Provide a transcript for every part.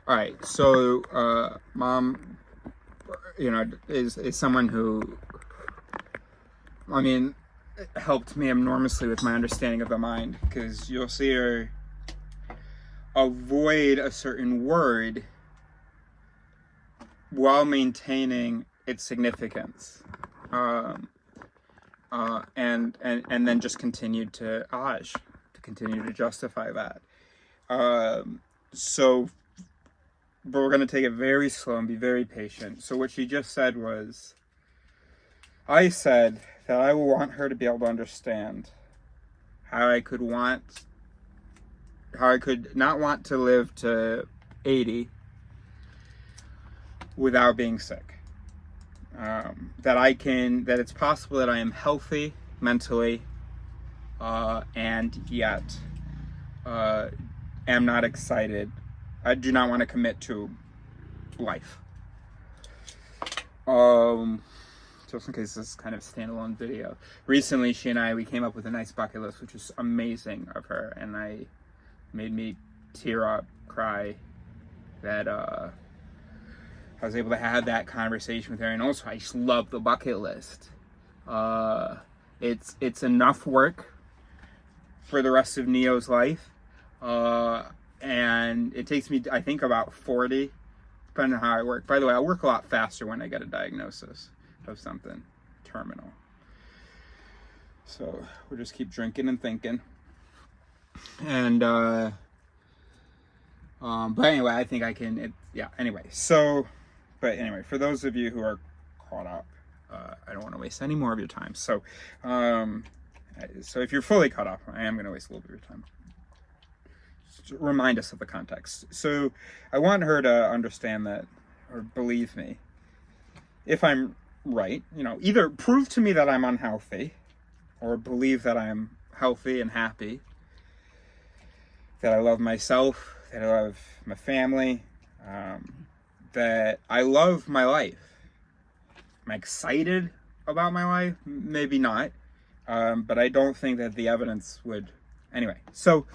All right, so mom, is someone who, I mean, helped me enormously with my understanding of the mind, because you'll see her avoid a certain word while maintaining its significance, and then just continued to continue to justify that. So, but we're going to take it very slow and be very patient. So what she just said was, I said that I want her to be able to understand how I could not want to live to 80 without being sick. That it's possible that I am healthy mentally, and yet am not excited. I do not want to commit to life. Just in case this is kind of a standalone video. Recently, we came up with a nice bucket list, which is amazing of her, and made me tear up, cry, that I was able to have that conversation with her. And also, I just love the bucket list. It's enough work for the rest of Neo's life, and it takes me, I think, about 40, depending on how I work. By the way, I work a lot faster when I get a diagnosis of something terminal. So we'll just keep drinking and thinking. And but anyway, I think I can. Anyway, but anyway, for those of you who are caught up, I don't want to waste any more of your time. So if you're fully caught up, I am going to waste a little bit of your time. Just remind us of the context. So I want her to understand that, or believe me, if I'm right, either prove to me that I'm unhealthy, or believe that I'm healthy and happy, that I love myself, that I love my family, that I love my life. Am I excited about my life? Maybe not, but I don't think that the evidence would. Anyway, so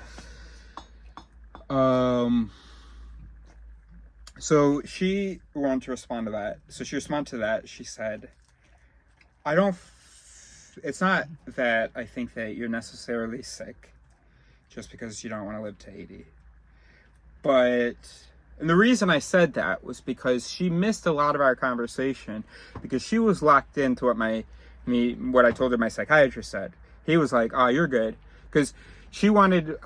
she wanted to respond to that. So she responded to that. She said, it's not that I think that you're necessarily sick just because you don't want to live to 80. And the reason I said that was because she missed a lot of our conversation, because she was locked into what I told her my psychiatrist said. He was like, "Oh, you're good," because she wanted.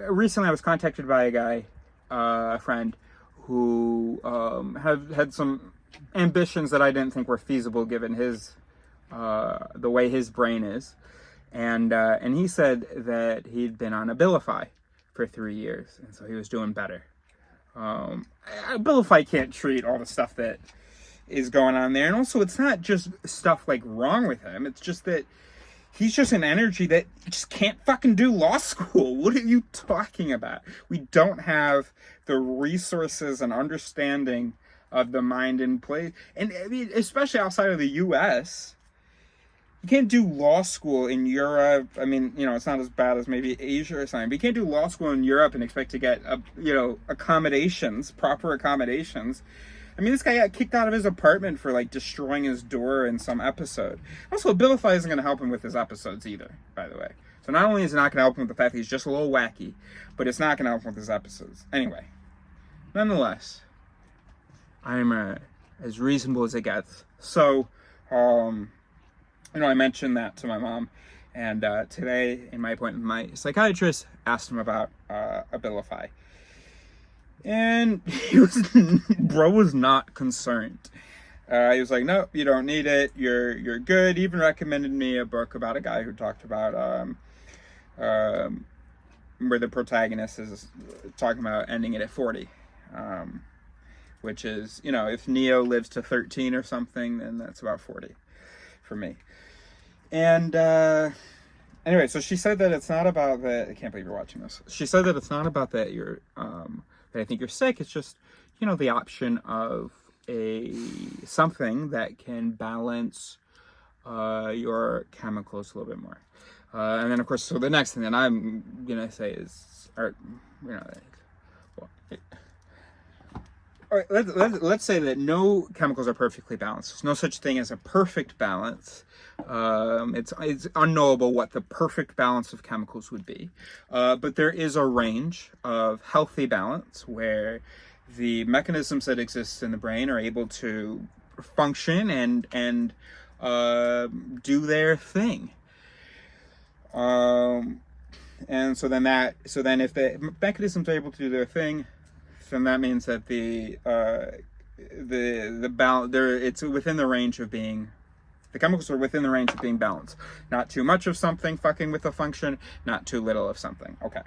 Recently I was contacted by a guy, a friend, who had some ambitions that I didn't think were feasible given his the way his brain is, and he said that he'd been on Abilify for 3 years, and so he was doing better. Abilify can't treat all the stuff that is going on there, and also it's not just stuff like wrong with him, it's just that he's just an energy that just can't fucking do law school. What are you talking about? We don't have the resources and understanding of the mind in place, and I mean, especially outside of the US. You can't do law school in Europe. I mean, it's not as bad as maybe Asia or something, but you can't do law school in Europe and expect to get, accommodations, proper accommodations. I mean, this guy got kicked out of his apartment for, destroying his door in some episode. Also, Abilify isn't going to help him with his episodes either, by the way. So not only is it not going to help him with the fact that he's just a little wacky, but it's not going to help him with his episodes. Anyway, nonetheless, I'm as reasonable as it gets. So, I mentioned that to my mom, and today in my appointment with my psychiatrist, asked him about Abilify, and bro was not concerned. He was like, "No, you don't need it. You're good." He even recommended me a book about a guy who talked about where the protagonist is talking about ending it at 40, which is, if Neo lives to 13 or something, then that's about 40 for me. And anyway, so she said that it's not about that. I can't believe you're watching this. She said that it's not about that you're that I think you're sick. It's just, the option of something that can balance your chemicals a little bit more. And then, of course, so the next thing that I'm gonna say is, all right, let's say that no chemicals are perfectly balanced. There's no such thing as a perfect balance. It's unknowable what the perfect balance of chemicals would be. But there is a range of healthy balance where the mechanisms that exist in the brain are able to function and do their thing. And so then if the mechanisms are able to do their thing, then that means that the balance there, it's within the range of being, the chemicals are within the range of being balanced. Not too much of something fucking with the function, not too little of something. Okay.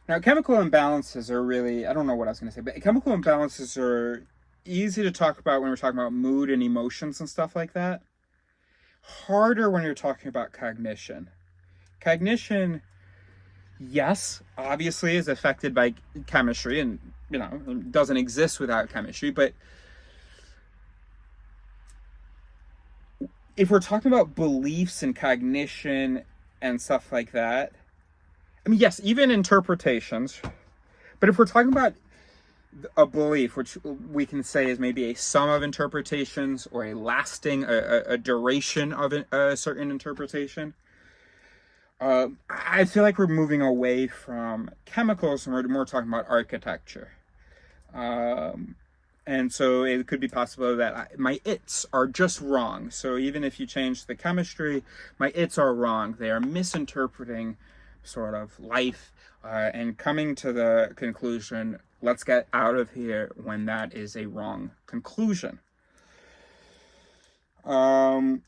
Now, chemical imbalances are really, I don't know what I was going to say, but chemical imbalances are easy to talk about when we're talking about mood and emotions and stuff like that. Harder when you're talking about cognition. Cognition, yes, obviously is affected by chemistry and, doesn't exist without chemistry, but if we're talking about beliefs and cognition and stuff like that, I mean, yes, even interpretations, but if we're talking about a belief, which we can say is maybe a sum of interpretations or a lasting, a duration of a certain interpretation, I feel like we're moving away from chemicals and we're more talking about architecture. And so it could be possible that my its are just wrong. So even if you change the chemistry, my its are wrong. They are misinterpreting sort of life and coming to the conclusion, let's get out of here, when that is a wrong conclusion. The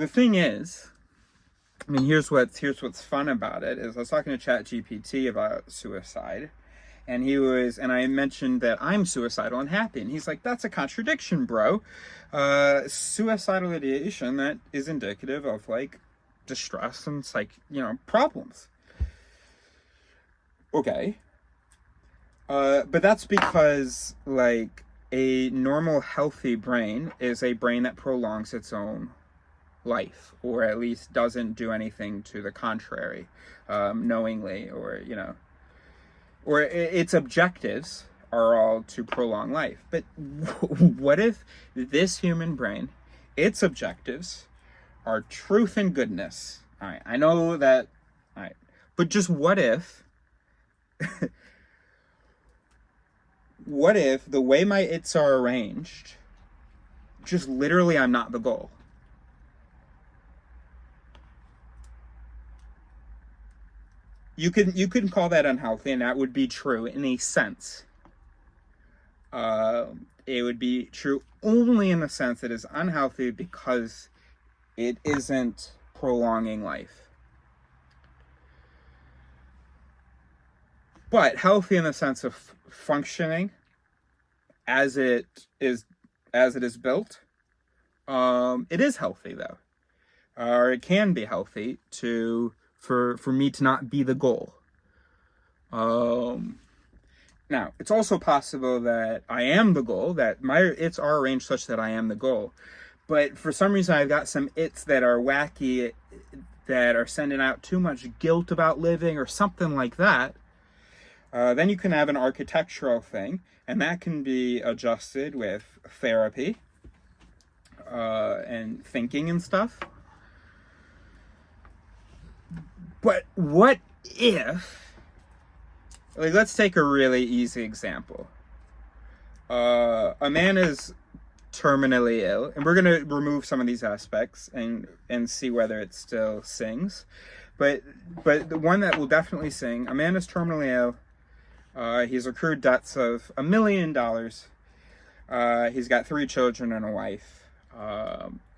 thing is, I mean, here's what's fun about it is I was talking to GPT about suicide, and I mentioned that I'm suicidal and happy, and he's like, that's a contradiction, bro. Suicidal ideation, that is indicative of like distress and problems. Okay. But that's because like a normal healthy brain is a brain that prolongs its own life, or at least doesn't do anything to the contrary, knowingly, or its objectives are all to prolong life. But what if this human brain, its objectives are truth and goodness? All right, I know that, all right, but just what if the way my its are arranged, just literally I'm not the goal? You can call that unhealthy, and that would be true in a sense. It would be true only in the sense that it's unhealthy because it isn't prolonging life. But healthy in the sense of functioning as it is built. It is healthy though, or it can be healthy for me to not be the goal. Now, it's also possible that I am the goal, that my its are arranged such that I am the goal. But for some reason, I've got some its that are wacky, that are sending out too much guilt about living or something like that. Then you can have an architectural thing, and that can be adjusted with therapy and thinking and stuff. But what if, like, let's take a really easy example. A man is terminally ill, and we're going to remove some of these aspects and see whether it still sings. But the one that will definitely sing, a man is terminally ill. He's accrued debts of $1 million. He's got 3 children and a wife.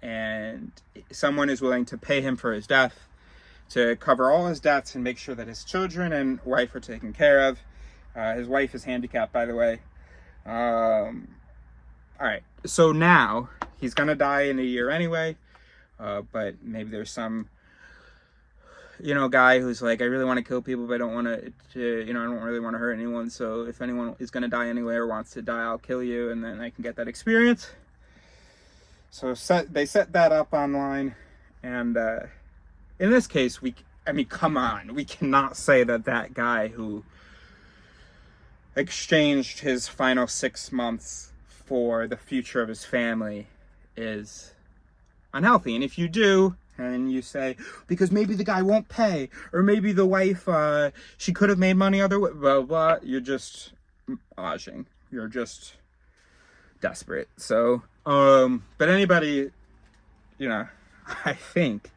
And someone is willing to pay him for his death, to cover all his debts and make sure that his children and wife are taken care of. His wife is handicapped, by the way. All right, so now he's gonna die in a year anyway, but maybe there's some guy who's like, I really want to kill people, but I don't want to I don't really want to hurt anyone, so if anyone is gonna die anyway or wants to die, I'll kill you, and then I can get that experience. So they set that up online, And in this case, I mean, come on. We cannot say that that guy who exchanged his final 6 months for the future of his family is unhealthy. And if you do, and you say, because maybe the guy won't pay, or maybe the wife, she could have made money other way, blah, blah, you're just aging. You're just desperate. So, but anybody, you know, I think,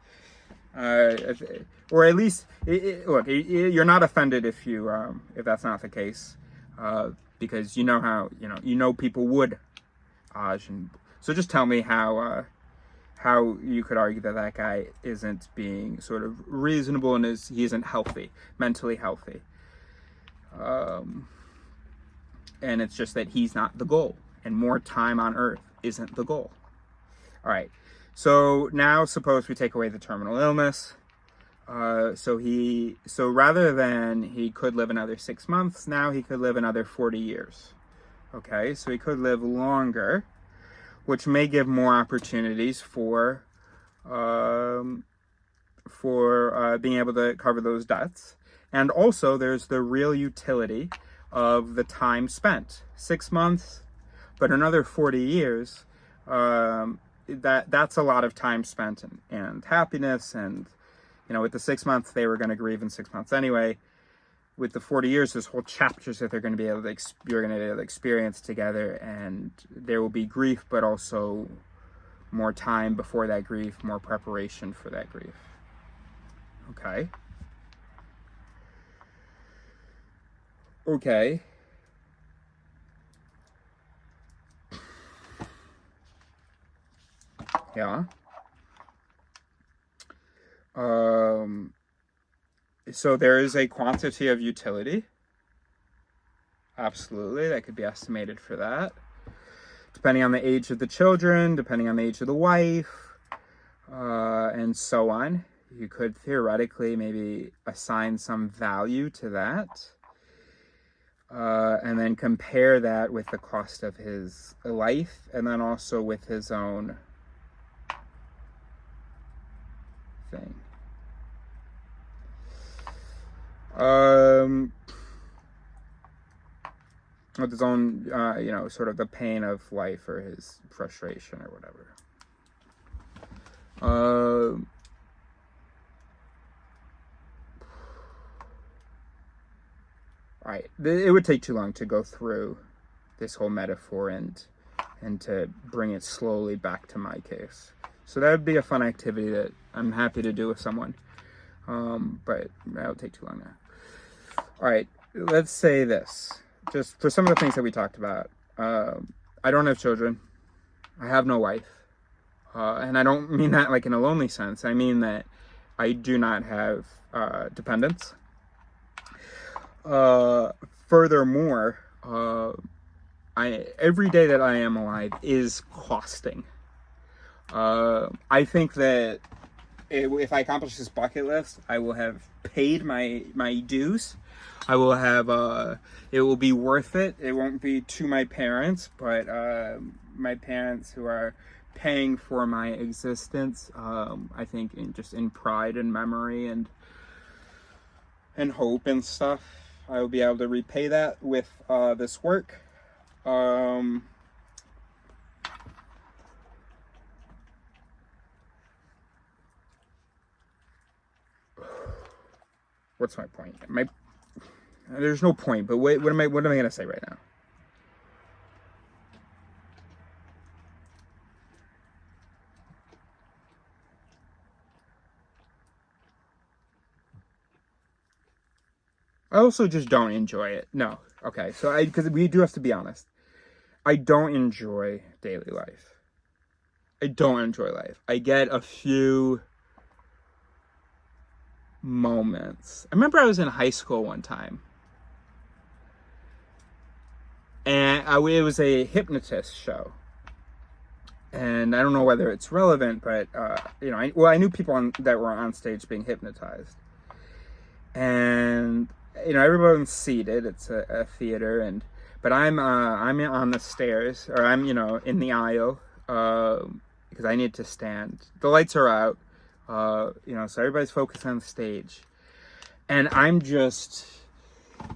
or at least, look, you're not offended if that's not the case, because you know how, you know people would age, and so just tell me how you could argue that that guy isn't being sort of reasonable and he isn't healthy, mentally healthy, and it's just that he's not the goal, and more time on Earth isn't the goal. All right. So now suppose we take away the terminal illness. So rather than he could live another 6 months, now he could live another 40 years. Okay, so he could live longer, which may give more opportunities for being able to cover those debts. And also there's the real utility of the time spent. 6 months, but another 40 years, that's a lot of time spent and happiness. And with the 6 months, they were going to grieve in 6 months anyway. With the 40 years, there's whole chapters that you're going to be able to experience together, and there will be grief, but also more time before that grief, more preparation for that grief. Okay. Okay. Yeah. So there is a quantity of utility. Absolutely, that could be estimated for that. Depending on the age of the children, depending on the age of the wife, and so on. You could theoretically maybe assign some value to that. And then compare that with the cost of his life, and then also with his own thing. With his own, sort of the pain of life or his frustration or whatever. Right. It would take too long to go through this whole metaphor and to bring it slowly back to my case. So that would be a fun activity that I'm happy to do with someone. But that'll take too long now. All right, let's say this. Just for some of the things that we talked about. I don't have children. I have no wife. And I don't mean that like in a lonely sense. I mean that I do not have dependents. Furthermore, every day that I am alive is costing. I think that if I accomplish this bucket list, I will have paid my dues. I will have, it will be worth it. It won't be to my parents, but my parents who are paying for my existence, I think in pride and memory and hope and stuff, I will be able to repay that with this work. What's my point? There's no point, but what am I going to say right now? I also just don't enjoy it. No. Okay. So because we do have to be honest. I don't enjoy daily life. I don't enjoy life. I get a few moments. I remember I was in high school one time. And it was a hypnotist show. And I don't know whether it's relevant, but, I knew people that were on stage being hypnotized. And, everyone's seated. It's a theater. But I'm on the stairs, or I'm, in the aisle, because I need to stand. The lights are out. So everybody's focused on the stage. And I'm just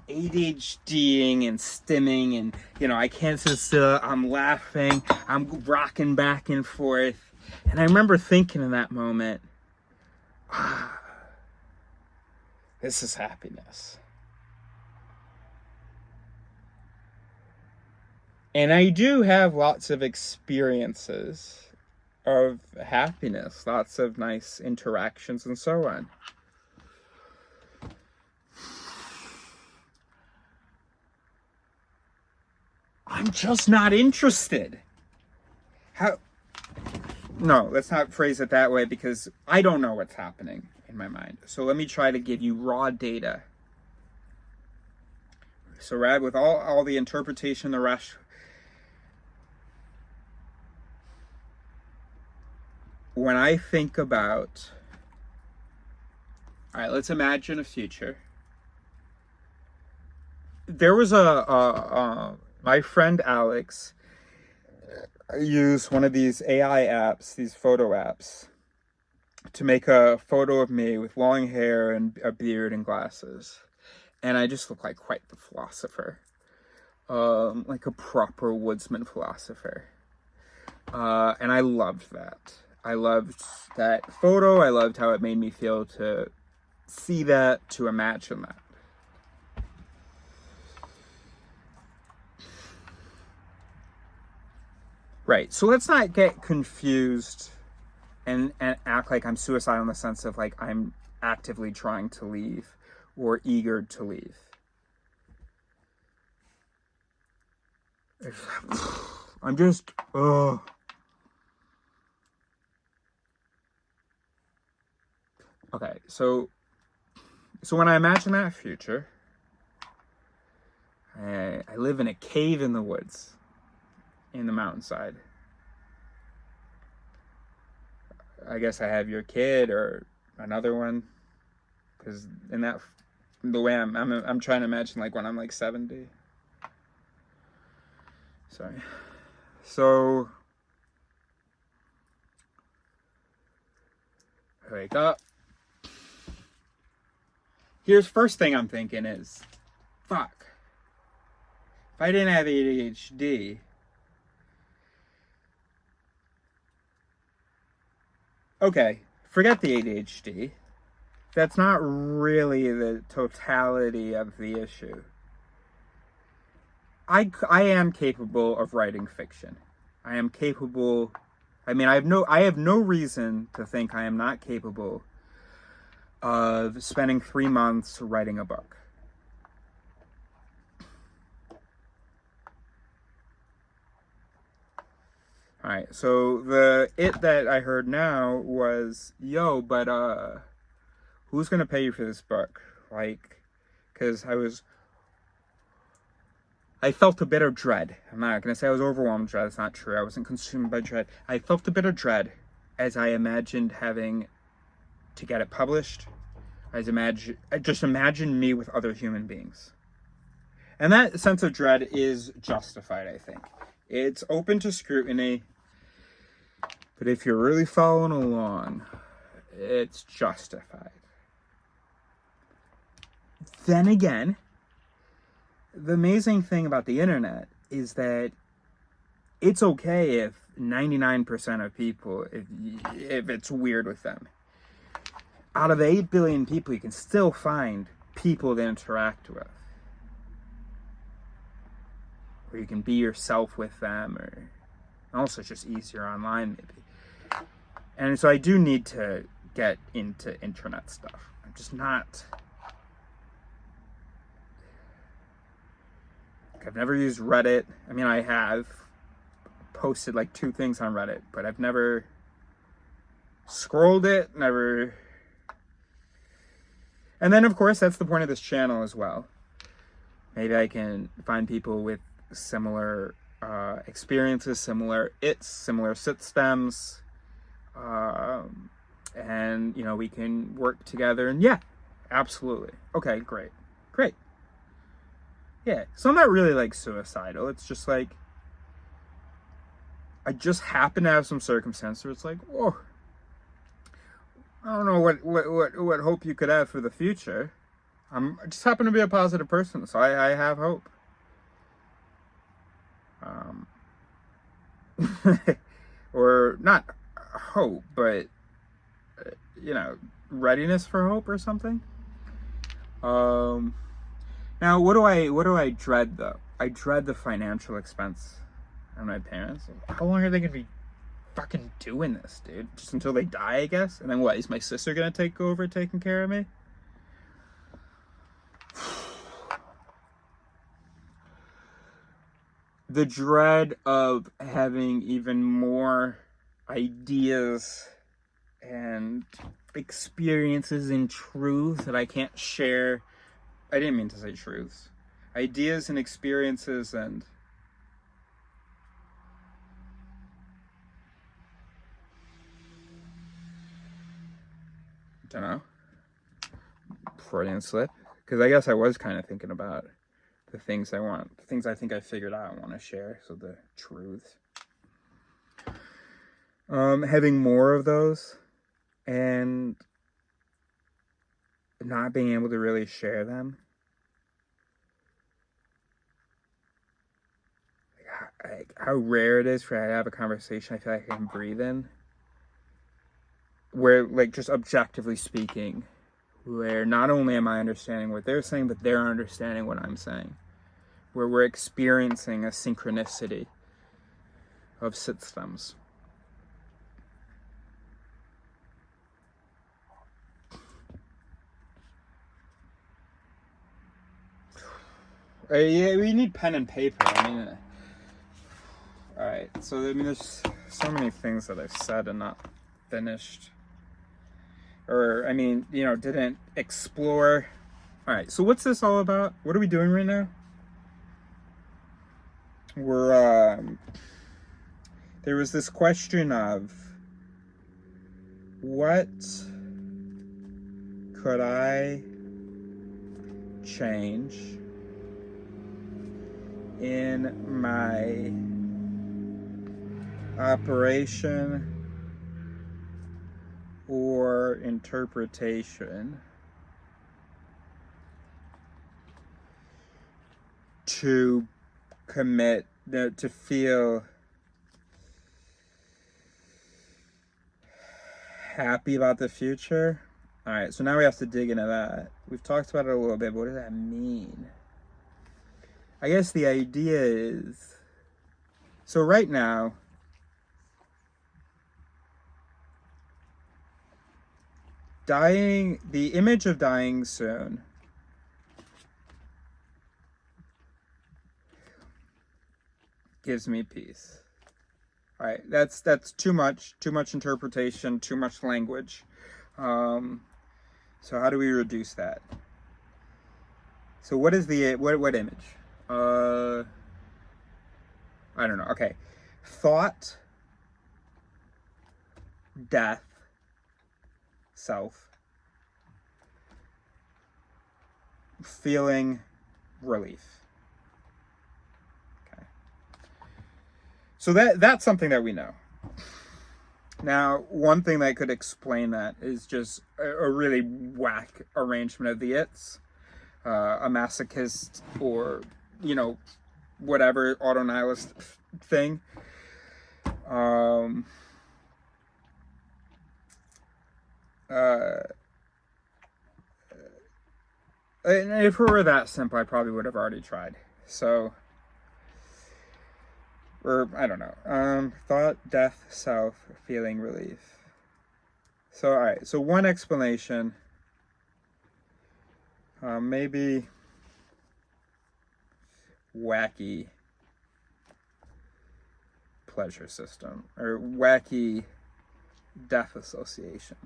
ADHDing and stimming, and, I can't sit still. I'm laughing. I'm rocking back and forth. And I remember thinking in that moment, this is happiness. And I do have lots of experiences of happiness, lots of nice interactions and so on. I'm just not interested. No, let's not phrase it that way, because I don't know what's happening in my mind. So let me try to give you raw data. So with all the interpretation, the rush, when I think about, all right, let's imagine a future. There was my friend Alex used one of these AI apps, these photo apps, to make a photo of me with long hair and a beard and glasses. And I just look like quite the philosopher, like a proper woodsman philosopher. And I loved that. I loved that photo. I loved how it made me feel to see that, to imagine that. Right. So let's not get confused and act like I'm suicidal in the sense of like I'm actively trying to leave or eager to leave. I'm just, Okay, so when I imagine that future, I live in a cave in the woods, in the mountainside. I guess I have your kid or another one, because the way I'm trying to imagine like when I'm like 70. Sorry. So I wake up. Here's first thing I'm thinking is, fuck. If I didn't have ADHD, okay, forget the ADHD. That's not really the totality of the issue. I am capable of writing fiction. I am capable. I mean, I have no reason to think I am not capable of spending 3 months writing a book. All right, so it that I heard now was, yo, but who's gonna pay you for this book? Like, because I felt a bit of dread. I'm not gonna say I was overwhelmed with dread. It's not true. I wasn't consumed by dread. I felt a bit of dread as I imagined having to get it published. I just imagine me with other human beings. And that sense of dread is justified, I think. It's open to scrutiny, but if you're really following along, it's justified. Then again, the amazing thing about the internet is that it's okay if 99% of people, if it's weird with them. Out of 8 billion people, you can still find people to interact with. Or you can be yourself with them, or also it's just easier online maybe. And so I do need to get into internet stuff. I'm just not... I've never used Reddit. I mean, I have posted like 2 things on Reddit, but I've never scrolled it, never... And then, of course, that's the point of this channel as well. Maybe I can find people with similar experiences, similar sit stems, and, we can work together. And yeah, absolutely. Okay, great. Yeah, so I'm not really like suicidal. It's just like, I just happen to have some circumstance where it's like, whoa, I don't know what hope you could have for the future. I just happen to be a positive person, so I have hope. Or not hope, but readiness for hope or something. Now, what do I dread though? I dread the financial expense on my parents. How long are they gonna be fucking doing this, dude? Just until they die, I guess. And then what? Is my sister gonna take over taking care of me? The dread of having even more ideas and experiences and truths that I can't share. I didn't mean to say truths. Ideas and experiences and I don't know. Freudian slip. Because I guess I was kind of thinking about the things I want, the things I think I figured out I want to share. So the truths. Having more of those and not being able to really share them. Like how rare it is for I to have a conversation I feel like I can breathe in. Where, like, just objectively speaking, where not only am I understanding what they're saying, but they're understanding what I'm saying. Where we're experiencing a synchronicity of systems. Yeah, we need pen and paper. Alright, so there's so many things that I've said and not finished. Or, didn't explore. Alright, so what's this all about? What are we doing right now? There was this question of what could I change in my operation or interpretation to feel happy about the future. All right, so now we have to dig into that. We've talked about it a little bit, but what does that mean? I guess the idea is, so right now, the image of dying soon gives me peace. All right, that's too much interpretation, too much language. So how do we reduce that? So what is what image? I don't know. Okay, thought, death, self, feeling relief. Okay. So that's something that we know. Now, one thing that could explain that is just a really whack arrangement of the its. A masochist or, whatever auto-nihilist thing. And if it were that simple, I probably would have already tried. So, or I don't know. Thought, death, self, feeling, relief. So, all right. So one explanation, maybe wacky pleasure system or wacky death association.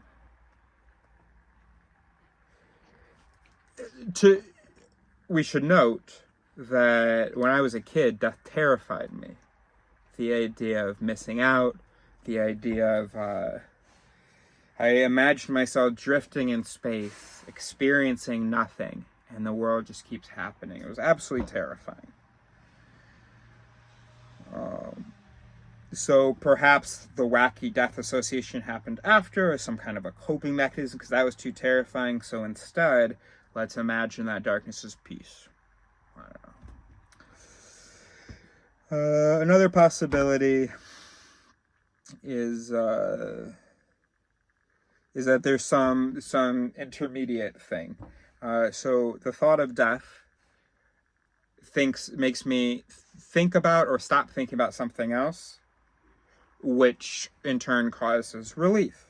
We should note that when I was a kid, death terrified me. The idea of missing out, the idea of, I imagined myself drifting in space, experiencing nothing, and the world just keeps happening. It was absolutely terrifying. So perhaps the wacky death association happened after, or some kind of a coping mechanism, because that was too terrifying. So instead, let's imagine that darkness is peace. I don't know. Another possibility is that there's some intermediate thing. So the thought of death makes me think about or stop thinking about something else, which in turn causes relief.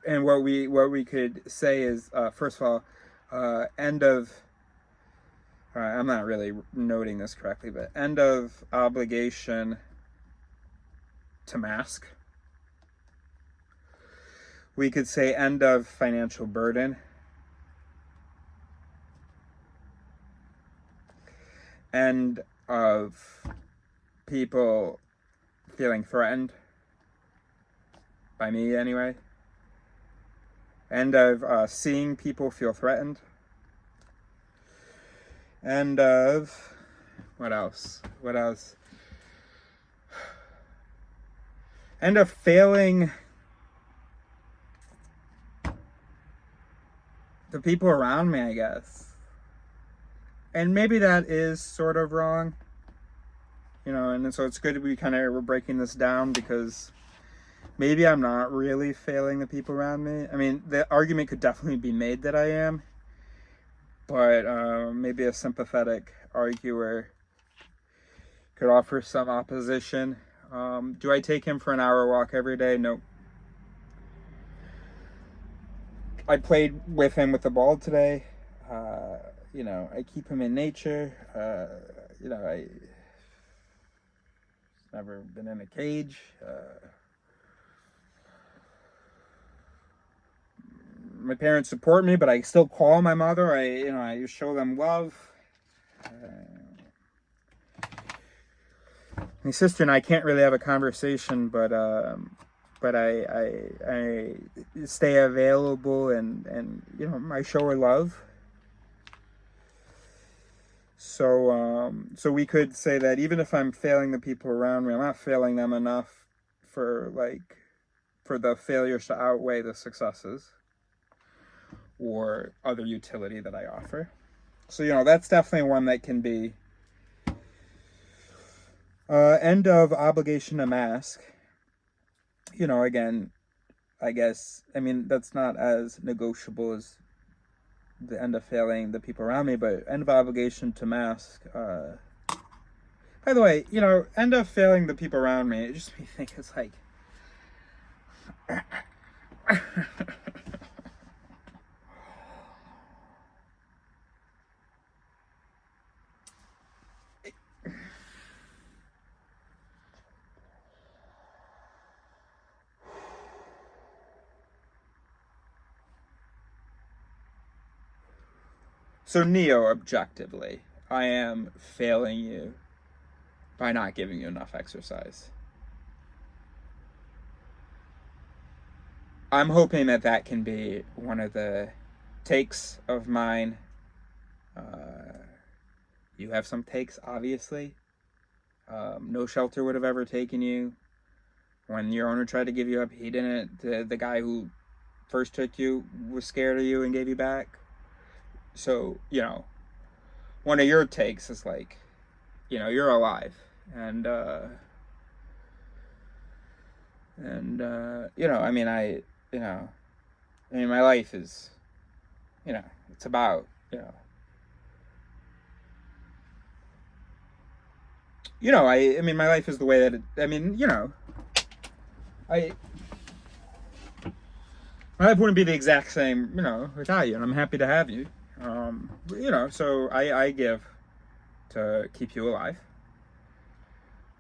And what we could say is, first of all, end of. I'm not really noting this correctly, but end of obligation to mask. We could say end of financial burden. End of people feeling threatened by me anyway. End of seeing people feel threatened. End of what else? End of failing the people around me, I guess. And maybe that is sort of wrong, and so it's good we're breaking this down, because maybe I'm not really failing the people around me. I mean, the argument could definitely be made that I am, but maybe a sympathetic arguer could offer some opposition. Do I take him for an hour walk every day? Nope. I played with him with the ball today. I keep him in nature. I never been in a cage. My parents support me, but I still call my mother. I show them love. My sister and I can't really have a conversation, but I stay available and I show her love. So we could say that even if I'm failing the people around me, I'm not failing them enough for the failures to outweigh the successes or other utility that I offer. So that's definitely one that can be end of obligation to mask. Again, I guess, that's not as negotiable as the end of failing the people around me, but end of obligation to mask. By the way, end of failing the people around me, it just made me think, it's like, so Neo, objectively, I am failing you by not giving you enough exercise. I'm hoping that can be one of the takes of mine. You have some takes, obviously. No shelter would have ever taken you. When your owner tried to give you up, he didn't. The guy who first took you was scared of you and gave you back. So, one of your takes is like, you're alive. And my life is, it's about, my life is the way that my life wouldn't be the exact same, without you, and I'm happy to have you. So I give to keep you alive.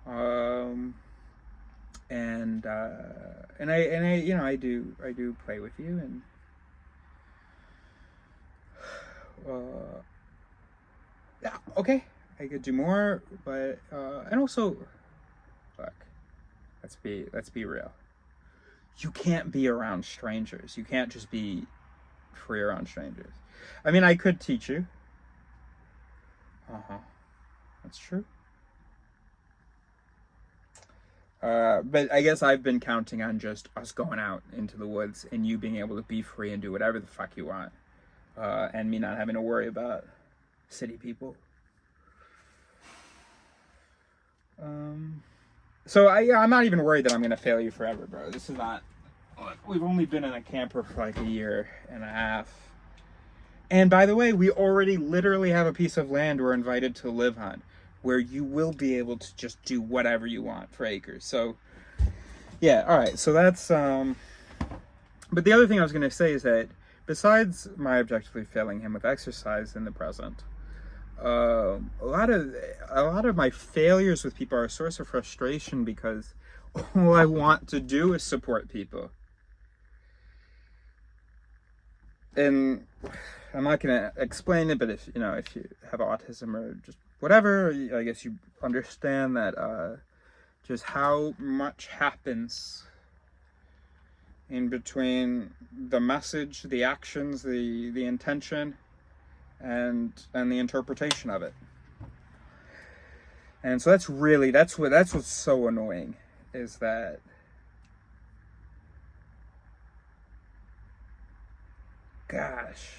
And I do play with you, and yeah, okay, I could do more, but and also, look, let's be real. You can't be around strangers. You can't just be free around strangers. I could teach you. That's true. But I guess I've been counting on just us going out into the woods and you being able to be free and do whatever the fuck you want. And me not having to worry about city people. So I'm not even worried that I'm going to fail you forever, bro. This is not... We've only been in a camper for like a year and a half. And by the way, we already literally have a piece of land we're invited to live on, where you will be able to just do whatever you want for acres. So, yeah, all right. So that's... But the other thing I was going to say is that besides my objectively failing him with exercise in the present, a lot of my failures with people are a source of frustration because all I want to do is support people. And I'm not going to explain it, but if you have autism or just whatever, I guess you understand that just how much happens in between the message, the actions, the intention, and the interpretation of it. And so that's what's so annoying, is that gosh,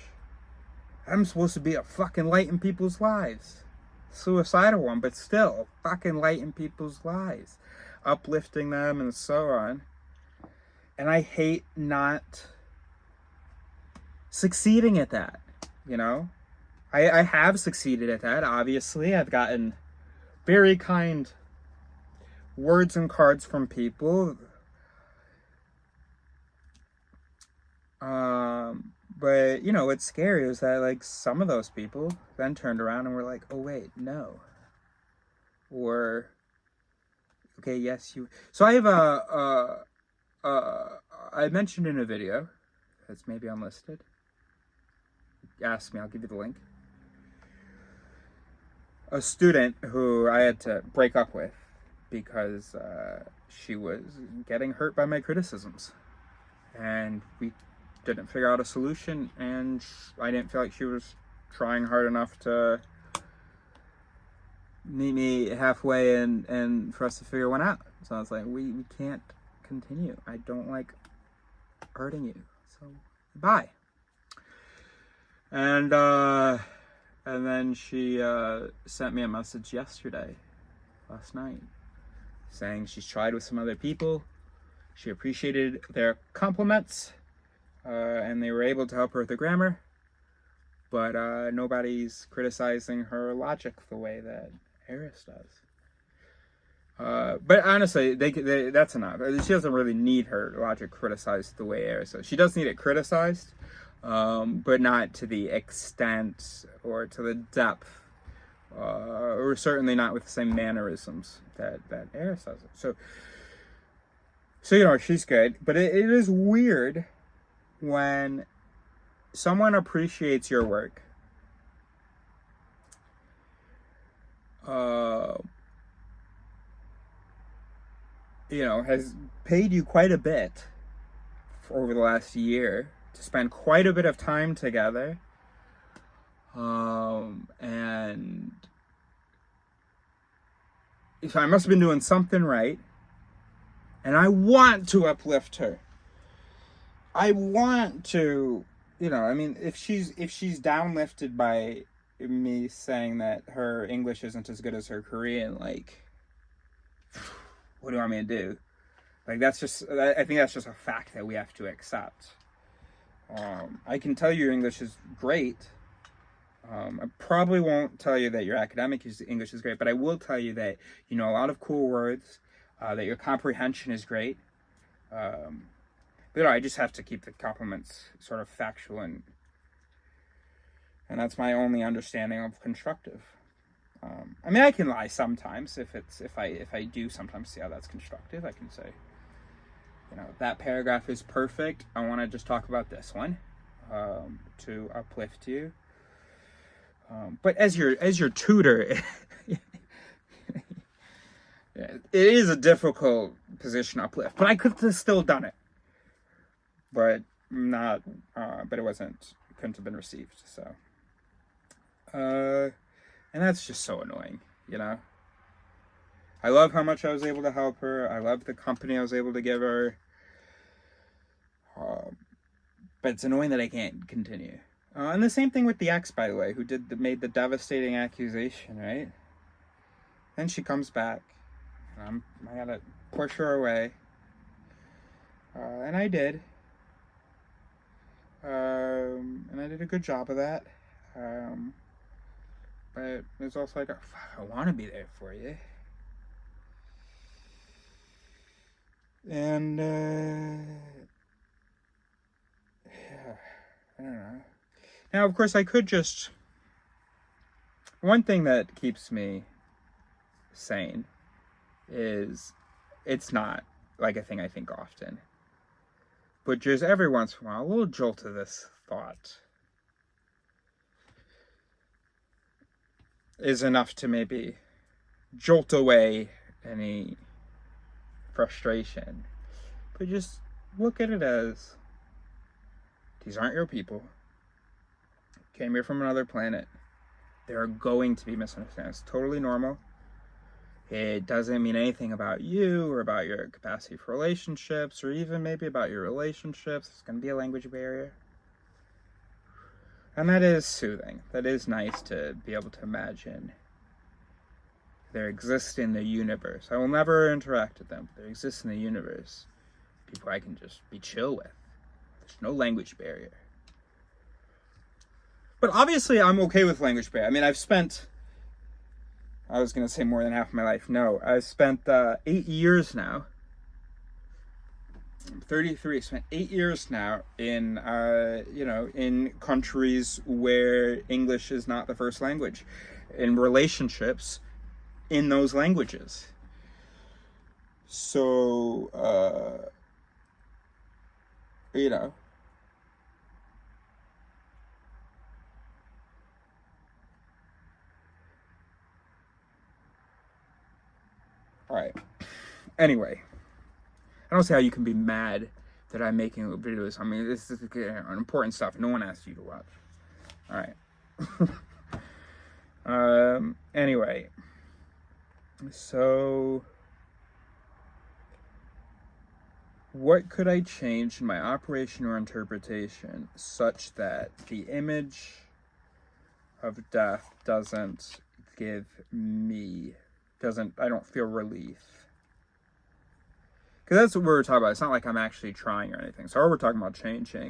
I'm supposed to be a fucking light in people's lives. Suicidal one, but still, fucking light in people's lives. Uplifting them and so on. And I hate not succeeding at that, you know? I have succeeded at that, obviously. I've gotten very kind words and cards from people. But, what's scary is that, like, some of those people then turned around and were like, oh, wait, no. Or, okay, yes, you... So I have I mentioned in a video, that's maybe unlisted. Ask me, I'll give you the link. A student who I had to break up with because she was getting hurt by my criticisms. And we didn't figure out a solution, and I didn't feel like she was trying hard enough to meet me halfway and for us to figure one out. So I was like, we can't continue. I don't like hurting you. So bye. And then she sent me a message last night, saying she's tried with some other people. She appreciated their compliments, and they were able to help her with the grammar, but nobody's criticizing her logic the way that Eris does. But honestly, that's enough. She doesn't really need her logic criticized the way Eris does. She does need it criticized, but not to the extent or to the depth, or certainly not with the same mannerisms that Eris does it. So she's good, but it is weird when someone appreciates your work, has paid you quite a bit over the last year to spend quite a bit of time together, and if I must have been doing something right, and I want to uplift her. I want to, if she's downlifted by me saying that her English isn't as good as her Korean, like, what do you want me to do? Like, I think that's just a fact that we have to accept. I can tell you your English is great. I probably won't tell you that your academic English is great, but I will tell you that you know a lot of cool words, that your comprehension is great. But I just have to keep the compliments sort of factual, and that's my only understanding of constructive. I mean, I can lie sometimes if I do sometimes see how that's constructive. I can say, that paragraph is perfect. I want to just talk about this one to uplift you. But as your tutor, it is a difficult position to uplift. But I could have still done it. But not. But it couldn't have been received. So. And that's just so annoying, I love how much I was able to help her. I love the company I was able to give her. But it's annoying that I can't continue. And the same thing with the ex, by the way, who made the devastating accusation, right? Then she comes back. And I gotta push her away. And I did. And I did a good job of that. But it's also like, I want to be there for you. And, yeah, I don't know. Now, of course, I could just... One thing that keeps me sane is it's not like a thing I think often. But just every once in a while, a little jolt of this thought is enough to maybe jolt away any frustration. But just look at it as, these aren't your people. Came here from another planet. There are going to be misunderstandings. It's totally normal. It doesn't mean anything about you or about your capacity for relationships or even maybe about your relationships. There's going to be a language barrier. And that is soothing. That is nice to be able to imagine there exists in the universe. I will never interact with them, but there exists in the universe people I can just be chill with. There's no language barrier. But obviously I'm okay with language barrier. I mean, I was going to say more than half of my life. No, I've spent 8 years now. I'm 33. I spent 8 years now in, in countries where English is not the first language, in relationships in those languages. So, All right. Anyway, I don't see how you can be mad that I'm making videos. I mean, this is important stuff. No one asked you to watch. All right. Anyway, so what could I change in my operation or interpretation such that the image of death doesn't I don't feel relief? Because that's what we're talking about. It's not like I'm actually trying or anything. So all we're talking about changing